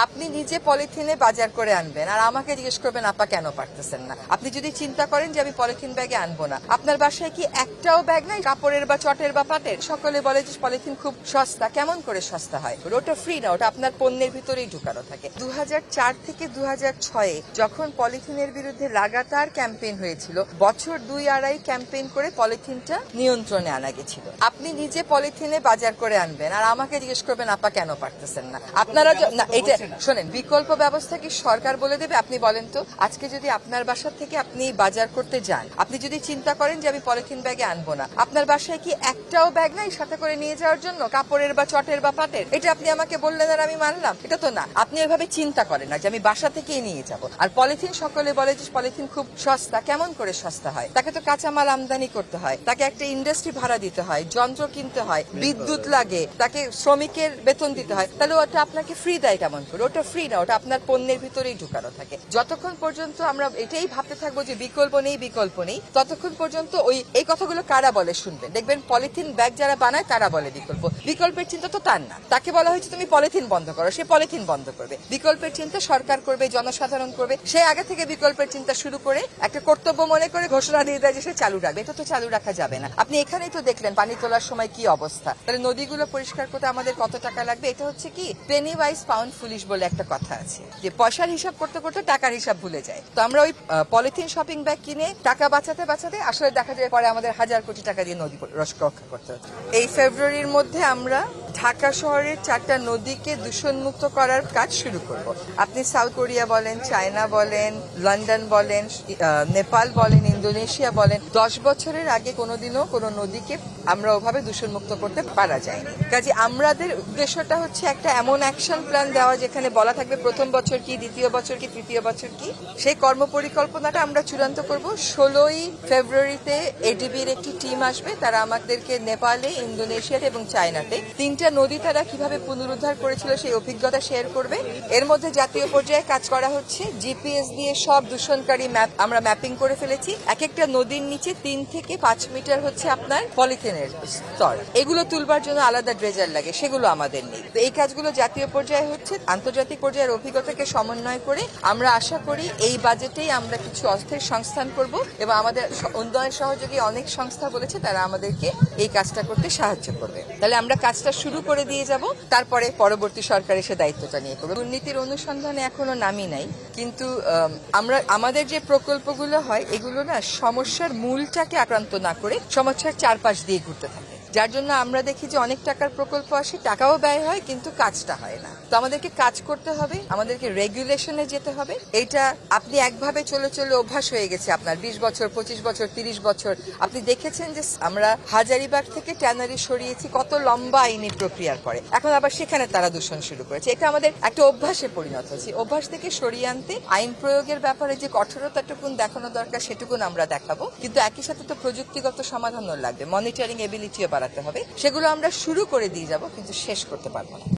আপনি নিজে পলিথিনে বাজার করে আনবেন আর আমাকে জিজ্ঞেস করবেন আপা কেন পারতেছেন না। আপনি যদি চিন্তা করেন যে আমি পলিথিন ব্যাগে আনবো না, আপনার বাসায় কি একটাও ব্যাগ নাই কাপড়ের বা চটের বা পাটের? সকলে বলে যে পলিথিন খুব সস্তা। কেমন করে সস্তা হয়? ওটা ফ্রি না, ওটা আপনার পণ্যের ভিতরেই ঢুকানো থাকে। 2004 থেকে 2006 যখন পলিথিনের বিরুদ্ধে লাগাতার ক্যাম্পেইন হয়েছিল, বছর 2-2.5 ক্যাম্পেইন করে পলিথিনটা নিয়ন্ত্রণে আনা গেছিল। আপনি নিজে পলিথিনে বাজার করে আনবেন আর আমাকে জিজ্ঞেস করবেন আপা কেন পারতেছেন না। আপনারা না, এটা শোনেন, বিকল্প ব্যবস্থা কি সরকার বলে দেবে? আপনি বলেন তো, আজকে যদি আপনার বাসা থেকে আপনি বাজার করতে যান, আপনি যদি চিন্তা করেন যে আমি পলিথিন ব্যাগে আনবো না, আপনার বাসায় কি একটাও ব্যাগ নাই সাথে করে নিয়ে যাওয়ার জন্য কাপড়ের বা চটের বা পাটের? এটা আপনি আমাকে বললেন আর আমি মানলাম? এটা তো না। আপনি এভাবে চিন্তা করেন না যে আমি বাসা থেকেই নিয়ে যাব। আর পলিথিন, সকলে বলে যে পলিথিন খুব সস্তা। কেমন করে সস্তা হয়? তাকে তো কাঁচামাল আমদানি করতে হয়, তাকে একটা ইন্ডাস্ট্রি ভাড়া দিতে হয়, যন্ত্র কিনতে হয়, বিদ্যুৎ লাগে, তাকে শ্রমিকের বেতন দিতে হয়। তাহলে ওটা আপনাকে ফ্রি দেয় কেমন করে? ওটা ফ্রি না, ওটা আপনার পণ্যের ভিতরেই ঢুকানো থাকে। যতক্ষণ পর্যন্ত আমরা এটাই ভাবতে থাকবো যে বিকল্প নেই, ততক্ষণ পর্যন্ত এই কথাগুলো কারা বলে শুনবেন। দেখবেন পলিথিন ব্যাগ যারা বানায় তারা বলে বিকল্পের চিন্তা তো তার না। তাকে বলা হয়েছে তুমি পলিথিন বন্ধ করো, সে পলিথিন বন্ধ করবে। বিকল্পের চিন্তা সরকার করবে, জনসাধারণ করবে। সে আগে থেকে বিকল্পের চিন্তা শুরু করে একটা কর্তব্য মনে করে ঘোষণা দিয়ে দেয় যে সে চালু রাখবে। এটা তো চালু রাখা যাবে না। আপনি এখানেই তো দেখলেন পানি তোলার সময় কি অবস্থা। তাহলে নদীগুলো পরিষ্কার করতে আমাদের কত টাকা লাগবে? এটা হচ্ছে কি পেনি ওয়াইজ পাউন্ড ফুলিশ বলে একটা কথা আছে, যে পয়সার হিসাব করতে করতে টাকার হিসাব ভুলে যায়। তো আমরা ওই পলিথিন শপিং ব্যাগ কিনে টাকা বাঁচাতে আসলে দেখা যায় পরে আমাদের হাজার কোটি টাকা দিয়ে নদী রক্ষা করতে হচ্ছে। এই ফেব্রুয়ারির মধ্যে আমরা ঢাকা শহরের 4টা নদীকে দূষণমুক্ত করার কাজ শুরু করব। আপনি সাউথ কোরিয়া বলেন, চায়না বলেন, লন্ডন বলেন, নেপাল বলেন, ইন্দোনেশিয়া বলেন, 10 বছরের আগে কোনোদিনও কোনো নদীকে আমরা ওভাবে দূষণমুক্ত করতে পারা যায়নি। কাজে আমাদের উদ্দেশ্যটা হচ্ছে একটা এমন অ্যাকশন প্ল্যান দেওয়া যেখানে বলা থাকবে প্রথম বছর কি, দ্বিতীয় বছর কি, তৃতীয় বছর কি। সেই কর্মপরিকল্পনাটা আমরা চূড়ান্ত করব। 16ই ফেব্রুয়ারিতে এডিবির একটি টিম আসবে, তারা আমাদেরকে নেপালে, ইন্দোনেশিয়াতে এবং চায়নাতে 3টা নদী তারা কিভাবে পুনরুদ্ধার করেছিল সেই অভিজ্ঞতা শেয়ার করবে। এর মধ্যে জাতীয় পর্যায়ে কাজ করা হচ্ছে। জিপিএস দিয়ে সব দূষণকারী আমরা ম্যাপিং করে ফেলেছি। এক একটা নদীর নিচে 3 থেকে 5 মিটার হচ্ছে আপনার পলিথিনের স্তর। এগুলো তুলবার জন্য আলাদা ড্রেজার লাগে, সেগুলো আমাদের নেই। তো এই কাজগুলো জাতীয় পর্যায়ে হচ্ছে। আন্তর্জাতিক পর্যায়ের অভিজ্ঞতাকে সমন্বয় করে আমরা আশা করি এই বাজেটেই আমরা কিছু অর্থের সংস্থান করব এবং আমাদের উন্নয়ন সহযোগী অনেক সংস্থা বলেছে তারা আমাদেরকে এই কাজটা করতে সাহায্য করবে। তাহলে আমরা কাজটা শুরু করে দিয়ে যাব, তারপরে পরবর্তী সরকার এসে দায়িত্বটা নিয়ে করবে। দুর্নীতির অনুসন্ধানে এখনো নামই নাই, কিন্তু আমাদের যে প্রকল্পগুলো হয় এগুলো না সমস্যার মূলটাকে আক্রান্ত না করে সমস্যার চারপাশ দিয়ে ঘুরতে থাকে, যার জন্য আমরা দেখি যে অনেক টাকার প্রকল্প আসে, টাকাও ব্যয় হয় কিন্তু কাজটা হয় না। তো আমাদেরকে কাজ করতে হবে, আমাদেরকে রেগুলেশনে যেতে হবে। এটা আপনি একভাবে চলে চলে অভ্যাস হয়ে গেছে আপনার 20 বছর, 25 বছর, 30 বছর। আপনি দেখেছেন যে আমরা হাজারিবাগ থেকে ট্যানারি সরিয়েছি, কত লম্বা আইনি প্রক্রিয়ার পরে এখন আবার সেখানে তারা দূষণ শুরু করেছে। এটা আমাদের একটা অভ্যাসে পরিণত হচ্ছে। অভ্যাস থেকে সরিয়ে আনতে আইন প্রয়োগের ব্যাপারে যে কঠোরতাটুকুন দেখানো দরকার সেটুকুন আমরা দেখাবো, কিন্তু একই সাথে তো প্রযুক্তিগত সমাধানও লাগবে, মনিটরিং এবিলিটিও বাড়াতে হবে। সেগুলো আমরা শুরু করে দিয়ে যাব কিন্তু শেষ করতে পারবো না।